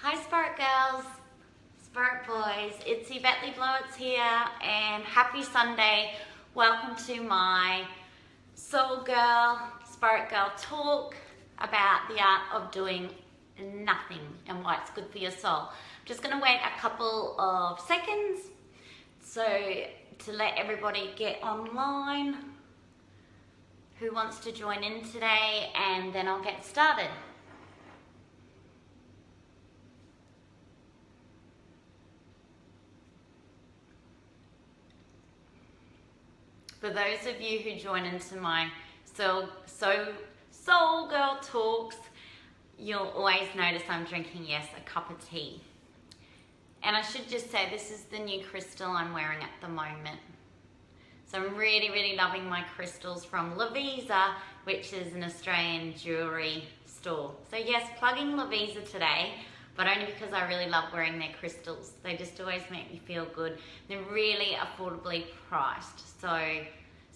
Hi Spirit Girls, Spirit Boys, it's Yvette Le Blowitz here and happy Sunday. Welcome to my Soul Girl, Spirit Girl talk about the art of doing nothing and why it's good for your soul. I'm just going to wait a couple of seconds so to let everybody get online who wants to join in today, and then I'll get started. For those of you who join into my Soul Girl talks, you'll always notice I'm drinking, yes, a cup of tea. And I should just say this is the new crystal I'm wearing at the moment. So I'm really loving my crystals from Lavisa, which is an Australian jewellery store. So yes, plugging Lavisa today, but only because I really love wearing their crystals. They just always make me feel good. They're really affordably priced. So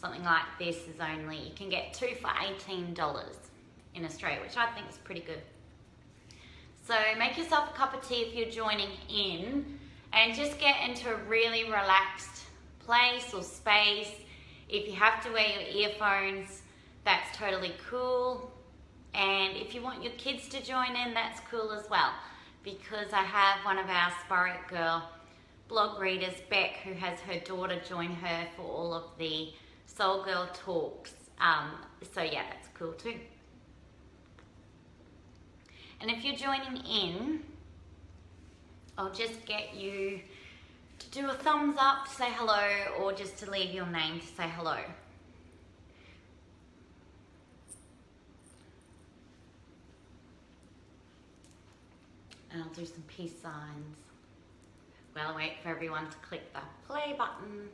something like this is only, you can get 2 for $18 in Australia, which I think is pretty good. So make yourself a cup of tea if you're joining in, and just get into a really relaxed place or space. If you have to wear your earphones, that's totally cool. And if you want your kids to join in, that's cool as well, because I have one of our Spirit Girl blog readers, Beck, who has her daughter join her for all of the Soul Girl talks. So yeah, that's cool too. And if you're joining in, I'll just get you to do a thumbs up to say hello, or just to leave your name to say hello. And I'll do some peace signs while I wait for everyone to click the play button.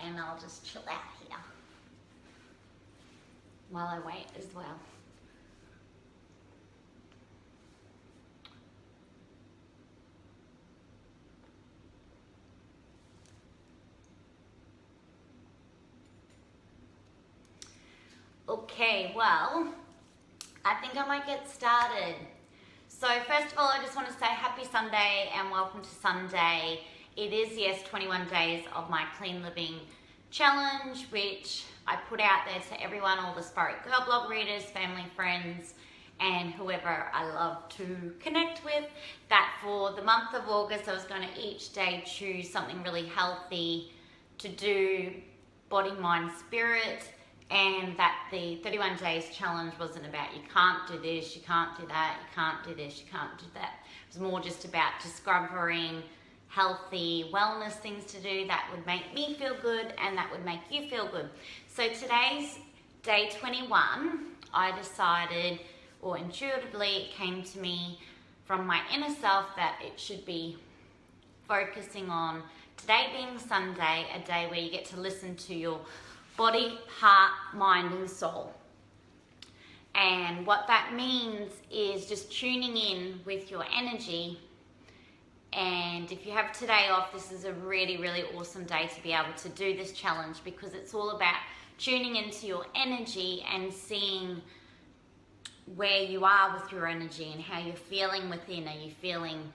And I'll just chill out here while I wait as well. Okay, well, I think I might get started. So first of all, I just want to say happy Sunday and welcome to Sunday. It is, yes, 21 days of my Clean Living Challenge, which I put out there to everyone, all the Spirit Girl blog readers, family, friends, and whoever I love to connect with, that for the month of August, I was going to each day choose something really healthy to do, body, mind, spirit, and that the 31 days challenge wasn't about you can't do this, you can't do that, you can't do this, you can't do that. It was more just about discovering healthy wellness things to do that would make me feel good and that would make you feel good. So today's day 21, I decided, or intuitively it came to me from my inner self, that it should be focusing on today being Sunday, a day where you get to listen to your body, heart, mind and soul. And what that means is just tuning in with your energy. And if you have today off, this is a really awesome day to be able to do this challenge, because it's all about tuning into your energy and seeing where you are with your energy and how you're feeling within. Are you feeling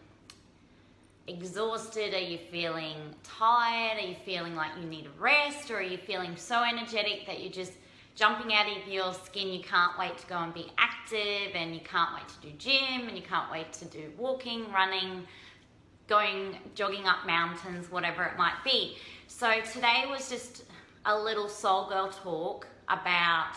exhausted? Are you feeling tired? Are you feeling like you need a rest? Or are you feeling so energetic that you're just jumping out of your skin? You can't wait to go and be active, and you can't wait to do gym, and you can't wait to do walking, running, jogging up mountains, whatever it might be. So today was just a little Soul Girl talk about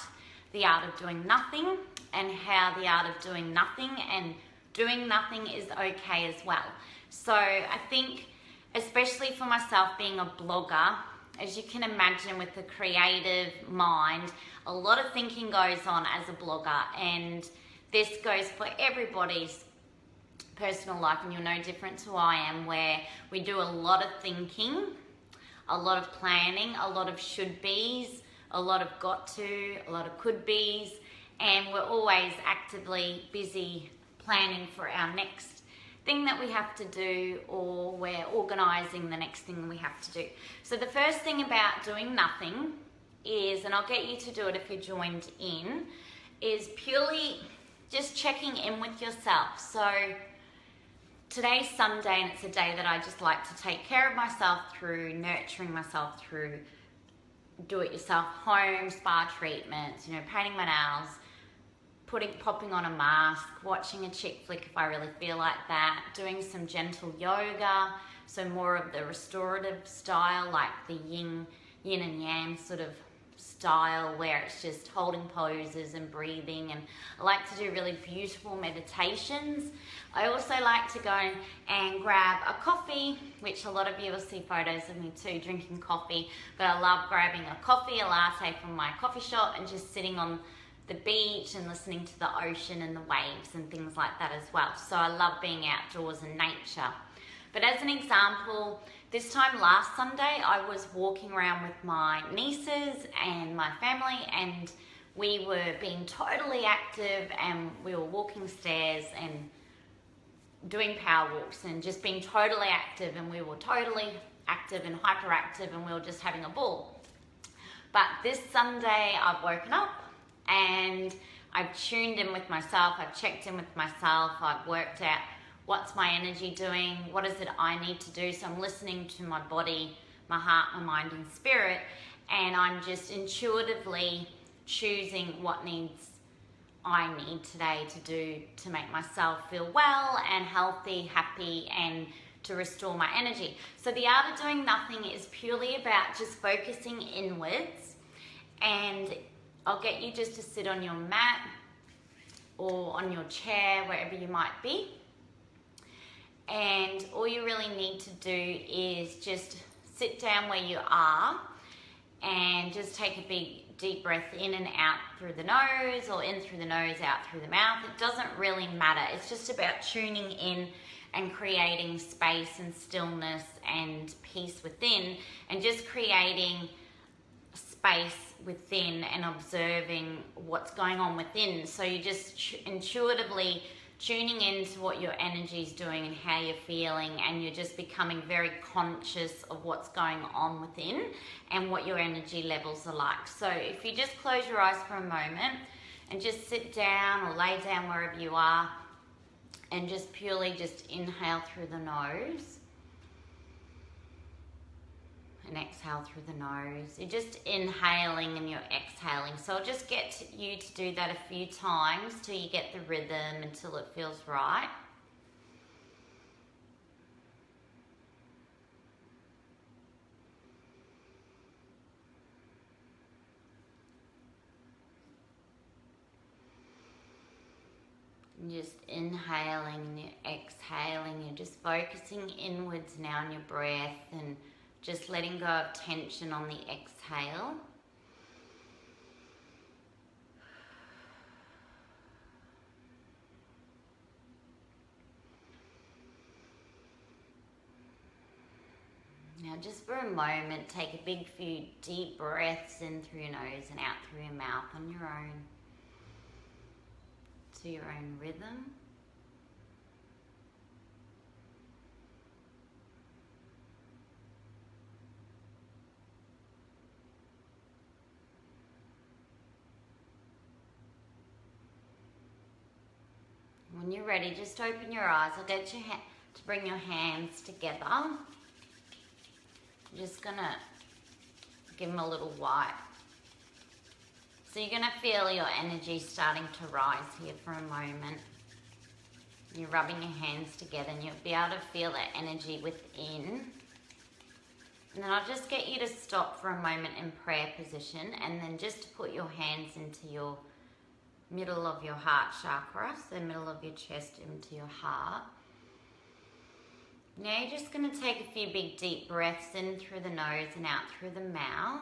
the art of doing nothing, and how the art of doing nothing and doing nothing is okay as well. So I think, especially for myself being a blogger, as you can imagine with the creative mind, a lot of thinking goes on as a blogger, and this goes for everybody's personal life, and you're no different to I am, where we do a lot of thinking, a lot of planning, a lot of should be's, a lot of got to, a lot of could be's, and we're always actively busy planning for our next thing that we have to do, or we're organizing the next thing we have to do. So the first thing about doing nothing is, and I'll get you to do it if you're joined in, is purely just checking in with yourself. So today's Sunday, and it's a day that I just like to take care of myself through nurturing myself through do-it-yourself home spa treatments, you know, painting my nails, popping on a mask, watching a chick flick if I really feel like that, doing some gentle yoga, so more of the restorative style, like the yin and yang sort of style where it's just holding poses and breathing. And I like to do really beautiful meditations. I also like to go and grab a coffee, which a lot of you will see photos of me too drinking coffee, but I love grabbing a coffee, a latte from my coffee shop, and just sitting on the beach and listening to the ocean and the waves and things like that as well. So I love being outdoors in nature. But as an example, this time last Sunday, I was walking around with my nieces and my family, and we were being totally active, and we were walking stairs and doing power walks and just being totally active, and we were totally active and hyperactive, and we were just having a ball. But this Sunday, I've woken up and I've tuned in with myself, I've checked in with myself, I've worked out what's my energy doing, what is it I need to do. So I'm listening to my body, my heart, my mind and spirit, and I'm just intuitively choosing what I need today to do to make myself feel well and healthy, happy, and to restore my energy. So the art of doing nothing is purely about just focusing inwards, and I'll get you just to sit on your mat or on your chair, wherever you might be. And all you really need to do is just sit down where you are and just take a big deep breath in and out through the nose, or in through the nose, out through the mouth. It doesn't really matter. It's just about tuning in and creating space and stillness and peace within, and just creating space within and observing what's going on within. So you're just intuitively tuning into what your energy is doing and how you're feeling, and you're just becoming very conscious of what's going on within and what your energy levels are like. So if you just close your eyes for a moment and just sit down or lay down wherever you are, and just purely just inhale through the nose and exhale through the nose. You're just inhaling and you're exhaling. So I'll just get you to do that a few times till you get the rhythm, until it feels right. Just inhaling and you're exhaling. You're just focusing inwards now on your breath and just letting go of tension on the exhale. Now just for a moment, take a big few deep breaths in through your nose and out through your mouth on your own, to your own rhythm. When you're ready, just open your eyes. I'll get you to bring your hands together. I'm just gonna give them a little wipe. So you're gonna feel your energy starting to rise here for a moment. You're rubbing your hands together and you'll be able to feel that energy within. And then I'll just get you to stop for a moment in prayer position, and then just to put your hands into your middle of your heart chakra, so the middle of your chest into your heart. Now you're just going to take a few big deep breaths in through the nose and out through the mouth.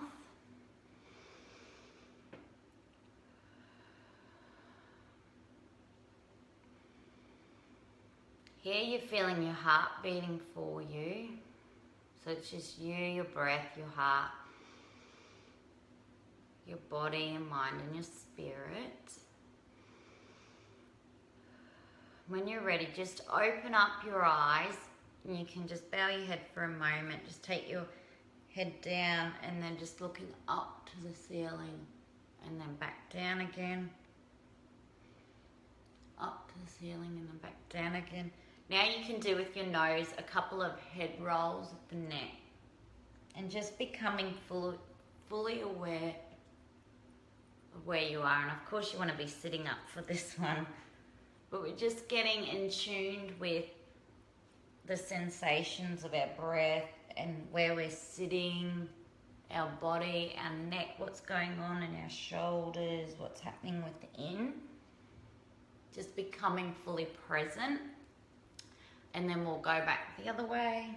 Here you're feeling your heart beating for you. So it's just you, your breath, your heart, your body, your mind and your spirit. When you're ready, just open up your eyes, and you can just bow your head for a moment. Just take your head down and then just looking up to the ceiling, and then back down again, up to the ceiling and then back down again. Now you can do with your nose a couple of head rolls of the neck and just becoming fully aware of where you are. And of course you want to be sitting up for this one, but we're just getting in tune with the sensations of our breath and where we're sitting, our body, our neck, what's going on in our shoulders, what's happening within. Just becoming fully present. And then we'll go back the other way.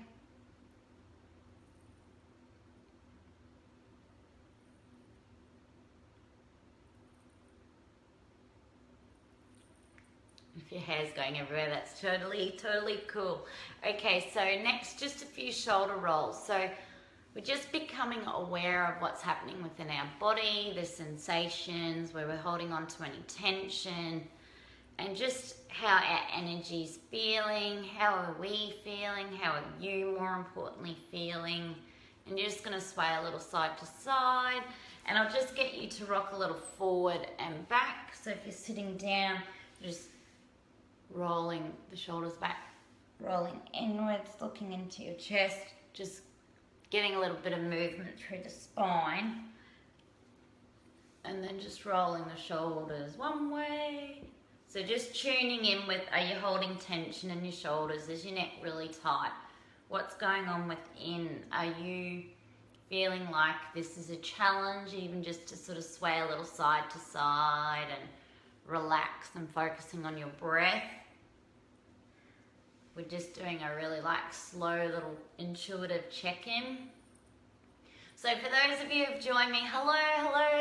If your hair's going everywhere, that's totally cool. Okay, so next, just a few shoulder rolls. So we're just becoming aware of what's happening within our body, the sensations, where we're holding on to any tension, and just how our energy's feeling, how are we feeling, how are you more importantly feeling. And you're just gonna sway a little side to side, and I'll just get you to rock a little forward and back. So if you're sitting down, just rolling the shoulders back, rolling inwards, looking into your chest, just getting a little bit of movement through the spine, and then just rolling the shoulders one way. So just tuning in with, are you holding tension in your shoulders? Is your neck really tight? What's going on within? Are you feeling like this is a challenge, even just to sort of sway a little side to side and relax and focusing on your breath? We're just doing a really slow little intuitive check-in. So for those of you who've joined me, hello,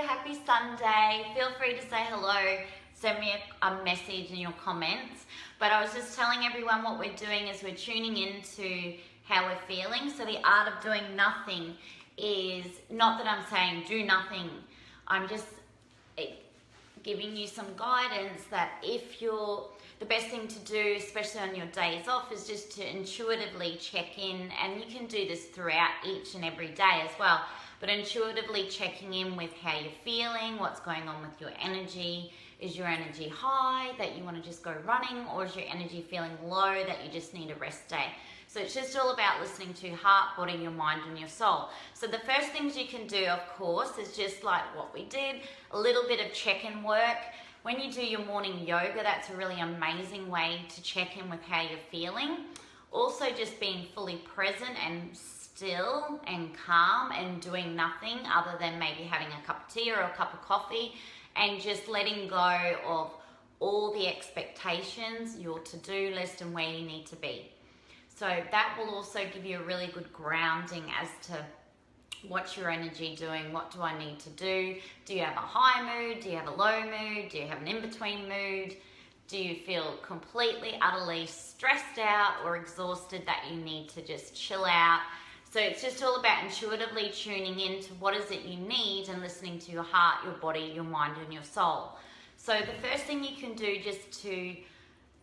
happy Sunday. Feel free to say hello. Send me a message in your comments. But I was just telling everyone what we're doing is we're tuning into how we're feeling. So the art of doing nothing is not that I'm saying do nothing. I'm just giving you some guidance that the best thing to do, especially on your days off, is just to intuitively check in. And you can do this throughout each and every day as well. But intuitively checking in with how you're feeling, what's going on with your energy. Is your energy high that you want to just go running, or is your energy feeling low that you just need a rest day? So it's just all about listening to your heart, body, your mind, and your soul. So the first things you can do, of course, is just like what we did, a little bit of check-in work. When you do your morning yoga, that's a really amazing way to check in with how you're feeling. Also just being fully present and still and calm and doing nothing other than maybe having a cup of tea or a cup of coffee, and just letting go of all the expectations, your to-do list, and where you need to be. So that will also give you a really good grounding as to what's your energy doing, what do I need to do? Do you have a high mood? Do you have a low mood? Do you have an in-between mood? Do you feel completely, utterly stressed out or exhausted that you need to just chill out? So it's just all about intuitively tuning into what is it you need and listening to your heart, your body, your mind, and your soul. So the first thing you can do just to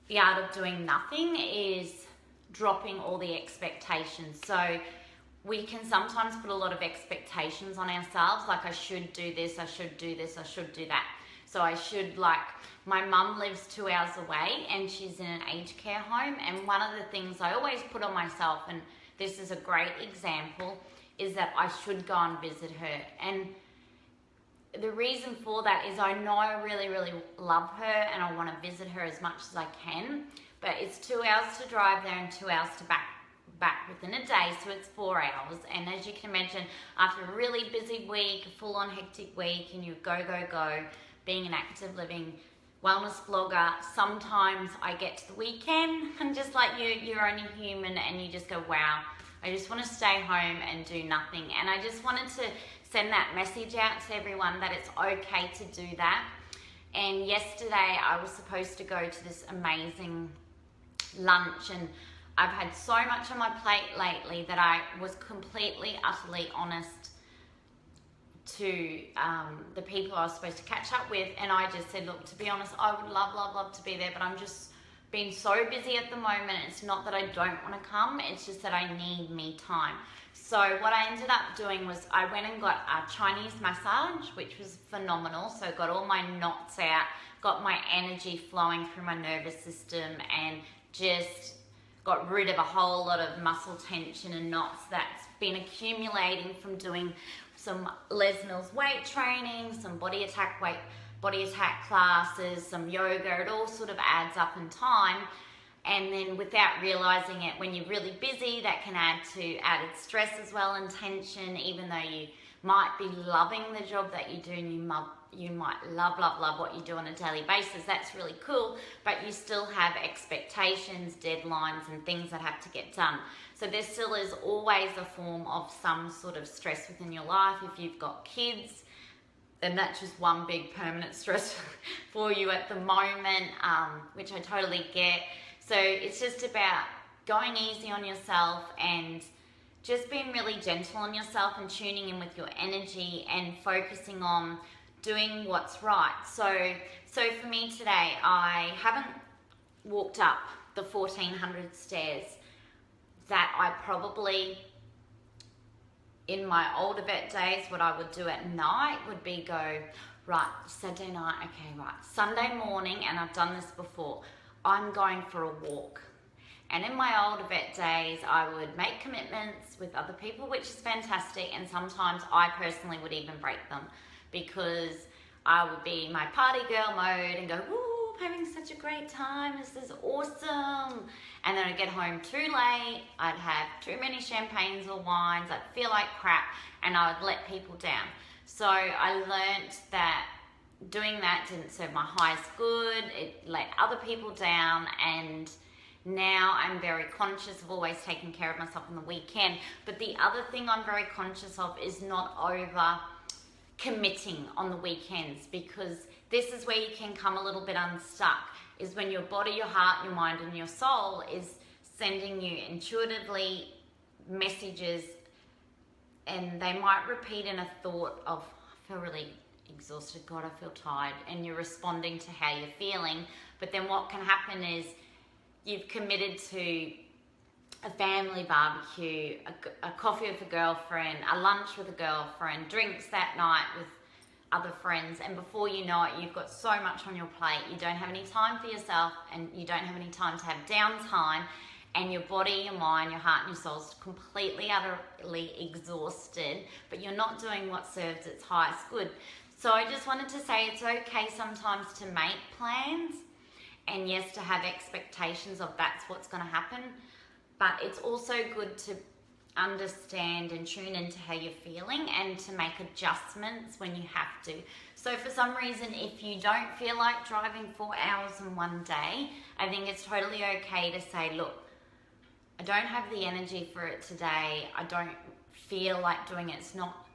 the art of doing nothing is dropping all the expectations. So we can sometimes put a lot of expectations on ourselves, like I should do this, I should do this, I should do that. So I should, my mum lives 2 hours away and she's in an aged care home, and one of the things I always put on myself, and this is a great example, is that I should go and visit her. And the reason for that is I know I really, really love her and I want to visit her as much as I can, but it's 2 hours to drive there and 2 hours to back within a day, so it's 4 hours. And as you can imagine, after a really busy week, a full-on hectic week, and you go, being an active living wellness blogger, sometimes I get to the weekend and just like you're only human, and you just go, wow, I just want to stay home and do nothing. And I just wanted to send that message out to everyone that it's okay to do that. And yesterday I was supposed to go to this amazing lunch, and I've had so much on my plate lately that I was completely, utterly honest to the people I was supposed to catch up with, and I just said, look, to be honest, I would love to be there, but I'm just being so busy at the moment. It's not that I don't want to come, it's just that I need me time. So what I ended up doing was I went and got a Chinese massage, which was phenomenal. So got all my knots out, got my energy flowing through my nervous system, and just got rid of a whole lot of muscle tension and knots that's been accumulating from doing some Les Mills weight training, some body attack classes, some yoga. It all sort of adds up in time. And then without realizing it, when you're really busy, that can add to added stress as well and tension, even though you might be loving the job that you do and you might love what you do on a daily basis. That's really cool, but you still have expectations, deadlines, and things that have to get done. So there still is always a form of some sort of stress within your life. If you've got kids, then that's just one big permanent stress for you at the moment, which I totally get. So it's just about going easy on yourself and just being really gentle on yourself and tuning in with your energy and focusing on doing what's right. So for me today, I haven't walked up the 1400 stairs that I probably, in my old Yvette days, what I would do at night would be go, right, Saturday night, okay, right, Sunday morning, and I've done this before, I'm going for a walk. And in my old Yvette days, I would make commitments with other people, which is fantastic, and sometimes I personally would even break them because I would be in my party girl mode and go, woo, I'm having such a great time, this is awesome. And then I'd get home too late, I'd have too many champagnes or wines, I'd feel like crap, and I would let people down. So I learnt that doing that didn't serve my highest good, it let other people down, and now I'm very conscious of always taking care of myself on the weekend. But the other thing I'm very conscious of is not over committing on the weekends, because this is where you can come a little bit unstuck, is when your body, your heart, your mind, and your soul is sending you intuitively messages, and they might repeat in a thought of, I feel really exhausted, God, I feel tired, and you're responding to how you're feeling. But then what can happen is you've committed to a family barbecue, a coffee with a girlfriend, a lunch with a girlfriend, drinks that night with other friends, and before you know it, you've got so much on your plate, you don't have any time for yourself, and you don't have any time to have downtime, and your body, your mind, your heart, and your soul is completely, utterly exhausted, but you're not doing what serves its highest good. So I just wanted to say it's okay sometimes to make plans, and yes, to have expectations of that's what's going to happen, but it's also good to understand and tune into how you're feeling and to make adjustments when you have to. So for some reason, if you don't feel like driving 4 hours in one day, I think it's totally okay to say, look, I don't have the energy for it today, I don't feel like doing it, it's not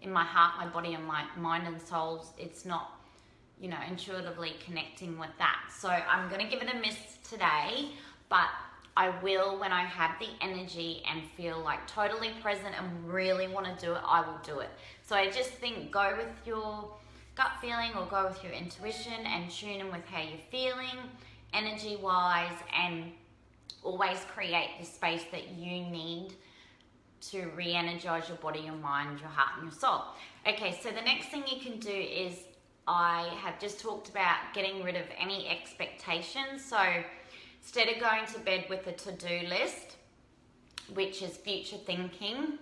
in my heart, my body, and my mind and soul, it's not, you know, intuitively connecting with that. So I'm going to give it a miss today, but I will when I have the energy and feel like totally present and really want to do it, I will do it. So I just think go with your gut feeling or go with your intuition and tune in with how you're feeling energy wise, and always create the space that you need to re-energize your body, your mind, your heart, and your soul. Okay, so the next thing you can do is, I have just talked about getting rid of any expectations. So instead of going to bed with a to-do list, which is future thinking,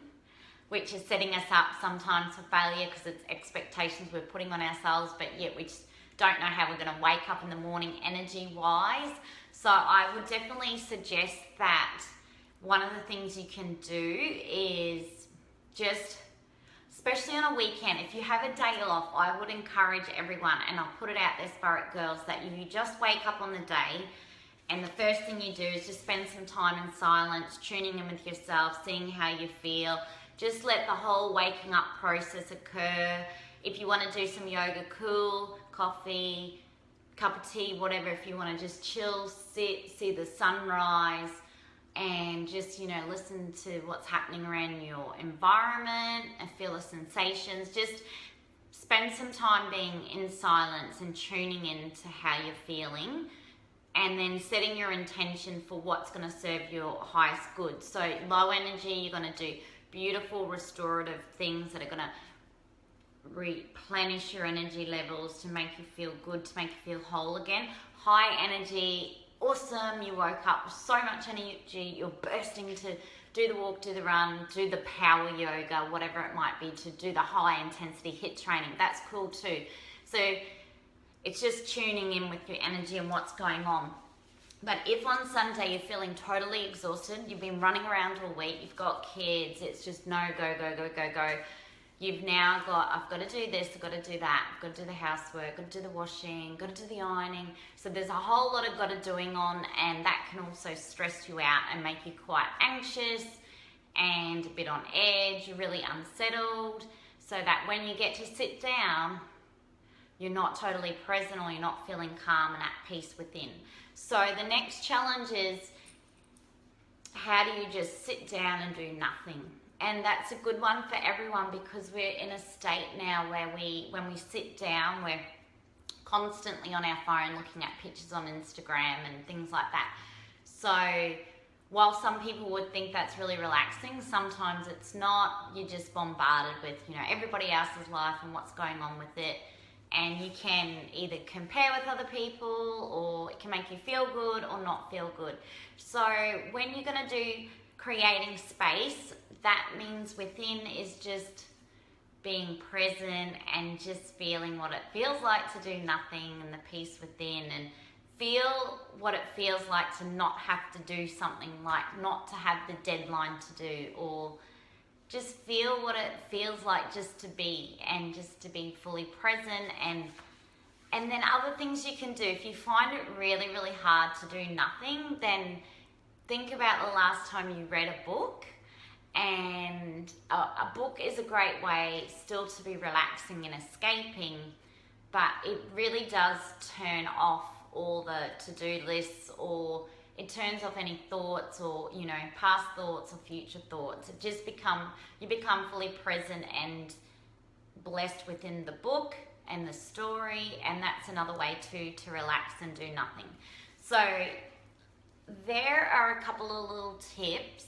which is setting us up sometimes for failure because it's expectations we're putting on ourselves, but yet we just don't know how we're going to wake up in the morning energy-wise. So I would definitely suggest that one of the things you can do is just, especially on a weekend, if you have a day off, I would encourage everyone, and I'll put it out there, Spirit Girls, that you just wake up on the day and the first thing you do is just spend some time in silence, tuning in with yourself, seeing how you feel. Just let the whole waking up process occur. If you want to do some yoga, cool, coffee, cup of tea, whatever, if you want to just chill, sit, see the sunrise, and just, you know, listen to what's happening around your environment and feel the sensations. Just spend some time being in silence and tuning in to how you're feeling, and then setting your intention for what's going to serve your highest good. So low energy, you're going to do beautiful restorative things that are going to replenish your energy levels to make you feel good, to make you feel whole again. High energy, awesome, you woke up with so much energy, you're bursting to do the walk, do the run, do the power yoga, whatever it might be, to do the high intensity HIIT training. That's cool too. So it's just tuning in with your energy and what's going on. But if on Sunday you're feeling totally exhausted, you've been running around all week, you've got kids, it's just no, go, go, go, go, go. You've now got, I've got to do this, I've got to do that, I've got to do the housework, I've got to do the washing, I've got to do the ironing. So there's a whole lot of got to doing on, and that can also stress you out and make you quite anxious and a bit on edge, you're really unsettled, so that when you get to sit down, you're not totally present or you're not feeling calm and at peace within. So the next challenge is, how do you just sit down and do nothing? And that's a good one for everyone, because we're in a state now where when we sit down, we're constantly on our phone looking at pictures on Instagram and things like that. So while some people would think that's really relaxing, sometimes it's not. You're just bombarded with, you know, everybody else's life and what's going on with it. And you can either compare with other people, or it can make you feel good or not feel good. So when you're going to do creating space, that means within is just being present and just feeling what it feels like to do nothing, and the peace within, and feel what it feels like to not have to do something, like not to have the deadline to do, or just feel what it feels like just to be, and just to be fully present. And then other things you can do. If you find it really, really hard to do nothing, then think about the last time you read a book. And a book is a great way still to be relaxing and escaping, but it really does turn off all the to-do lists, or it turns off any thoughts, or, you know, past thoughts or future thoughts. It just you become fully present and blessed within the book and the story, and that's another way to relax and do nothing. So there are a couple of little tips.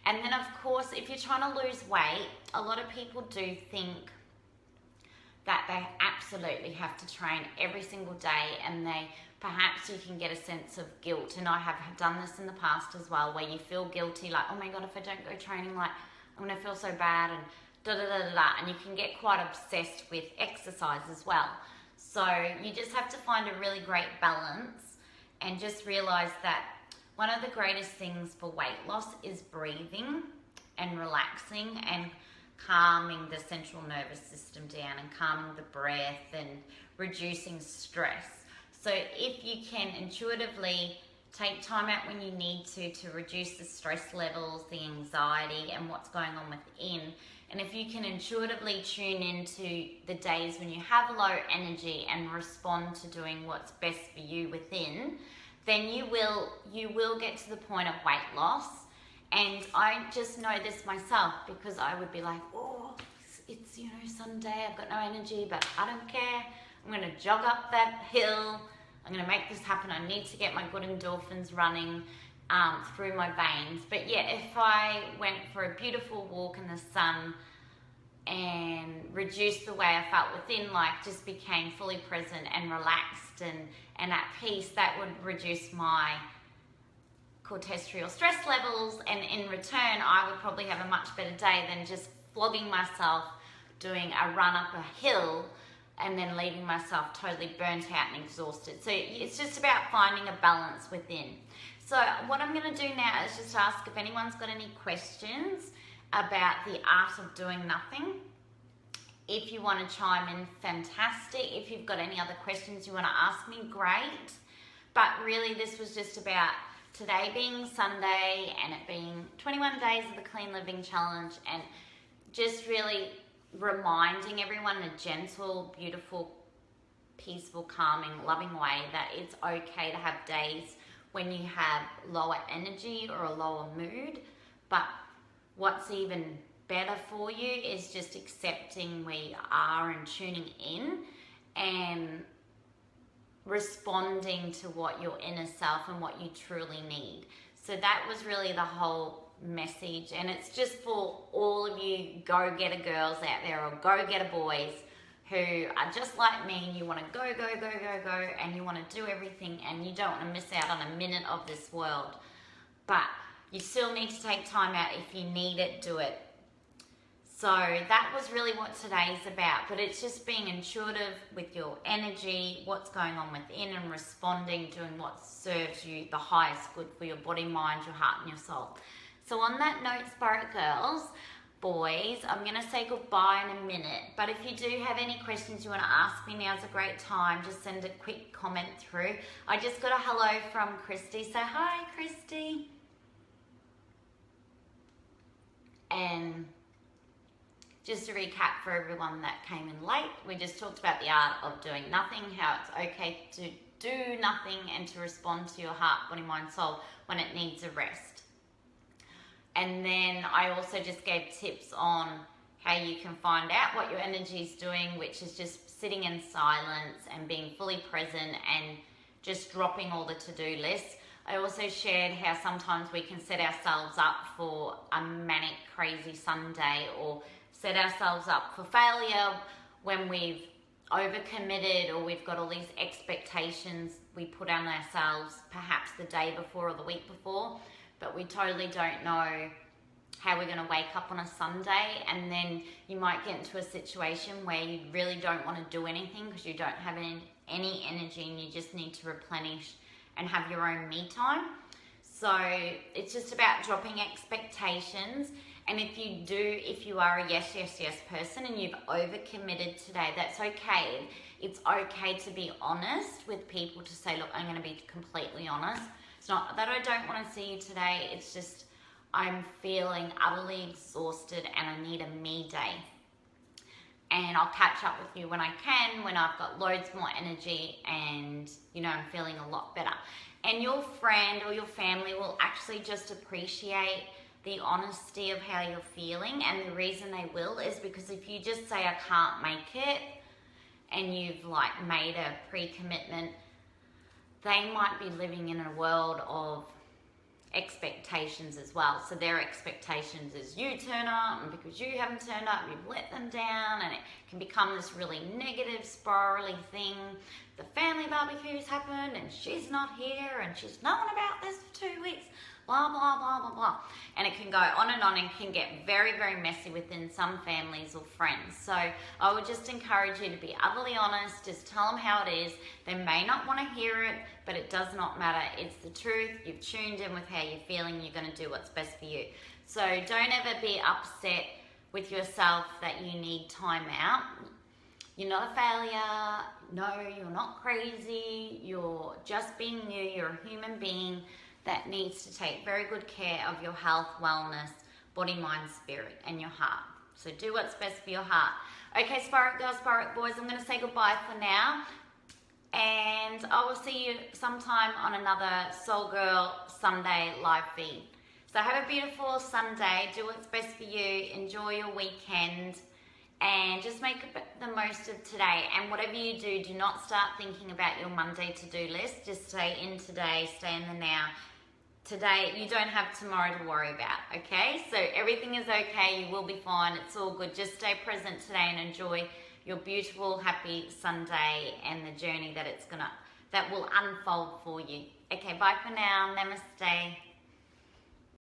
And then of course, if you're trying to lose weight, a lot of people do think that they absolutely have to train every single day, and perhaps you can get a sense of guilt. And I have done this in the past as well, where you feel guilty, like, oh my God, if I don't go training, like, I'm gonna feel so bad, and da-da-da-da-da, and you can get quite obsessed with exercise as well. So you just have to find a really great balance, and just realize that one of the greatest things for weight loss is breathing and relaxing and calming the central nervous system down, and calming the breath and reducing stress. So if you can intuitively take time out when you need to reduce the stress levels, the anxiety, and what's going on within, and if you can intuitively tune into the days when you have low energy and respond to doing what's best for you within, then you will get to the point of weight loss. And I just know this myself, because I would be like, oh, it's you know, Sunday, I've got no energy, but I don't care. I'm going to jog up that hill. I'm going to make this happen. I need to get my good endorphins running through my veins. But yeah, if I went for a beautiful walk in the sun and reduced the way I felt within, like just became fully present and relaxed and at peace, that would reduce my cortical stress levels, and in return I would probably have a much better day than just flogging myself doing a run up a hill and then leaving myself totally burnt out and exhausted. So it's just about finding a balance within. So what I'm going to do now is just ask if anyone's got any questions about the art of doing nothing. If you want to chime in, fantastic. If you've got any other questions you want to ask me, great. But really this was just about today being Sunday and it being 21 days of the Clean Living Challenge, and just really reminding everyone in a gentle, beautiful, peaceful, calming, loving way that it's okay to have days when you have lower energy or a lower mood. But what's even better for you is just accepting where you are and tuning in and responding to what your inner self and what you truly need. So that was really the whole message, and it's just for all of you go-getter girls out there, or go-getter boys, who are just like me and you want to go, and you want to do everything and you don't want to miss out on a minute of this world. But you still need to take time out. If you need it, do it. So that was really what today's about, but it's just being intuitive with your energy, what's going on within, and responding, doing what serves you the highest good for your body, mind, your heart, and your soul. So on that note, Spirit Girls, boys, I'm going to say goodbye in a minute, but if you do have any questions you want to ask me, now's a great time. Just send a quick comment through. I just got a hello from Christy, so hi Christy. And just to recap for everyone that came in late, we just talked about the art of doing nothing, how it's okay to do nothing and to respond to your heart, body, mind, soul when it needs a rest. And then I also just gave tips on how you can find out what your energy is doing, which is just sitting in silence and being fully present and just dropping all the to-do lists. I also shared how sometimes we can set ourselves up for a manic, crazy Sunday, or set ourselves up for failure when we've overcommitted or we've got all these expectations we put on ourselves perhaps the day before or the week before, but we totally don't know how we're going to wake up on a Sunday, and then you might get into a situation where you really don't want to do anything because you don't have any energy and you just need to replenish and have your own me time. So it's just about dropping expectations. And if you are a yes person and you've overcommitted today, that's okay. It's okay to be honest with people, to say, look, I'm going to be completely honest. It's not that I don't want to see you today. It's just I'm feeling utterly exhausted and I need a me day. And I'll catch up with you when I can, when I've got loads more energy and, I'm feeling a lot better. And your friend or your family will actually just appreciate the honesty of how you're feeling, and the reason they will is because if you just say I can't make it and you've made a pre-commitment, they might be living in a world of expectations as well. So their expectations is you turn up, and because you haven't turned up, you've let them down, and it can become this really negative, spirally thing. The family barbecue's happened and she's not here and she's known about this for 2 weeks. Blah, blah, blah, blah, blah. And it can go on and can get very, very messy within some families or friends. So I would just encourage you to be utterly honest. Just tell them how it is. They may not want to hear it, but it does not matter. It's the truth. You've tuned in with how you're feeling. You're going to do what's best for you. So don't ever be upset with yourself that you need time out. You're not a failure. No, you're not crazy. You're just being you. You're a human being that needs to take very good care of your health, wellness, body, mind, spirit, and your heart. So do what's best for your heart. Okay, Spirit Girls, Spirit Boys, I'm going to say goodbye for now. And I will see you sometime on another Soul Girl Sunday live feed. So have a beautiful Sunday. Do what's best for you. Enjoy your weekend. And just make the most of today. And whatever you do, do not start thinking about your Monday to-do list. Just stay in today, stay in the now. Today, you don't have tomorrow to worry about, okay? So everything is okay, you will be fine, it's all good. Just stay present today and enjoy your beautiful, happy Sunday and the journey that will unfold for you. Okay, bye for now. Namaste.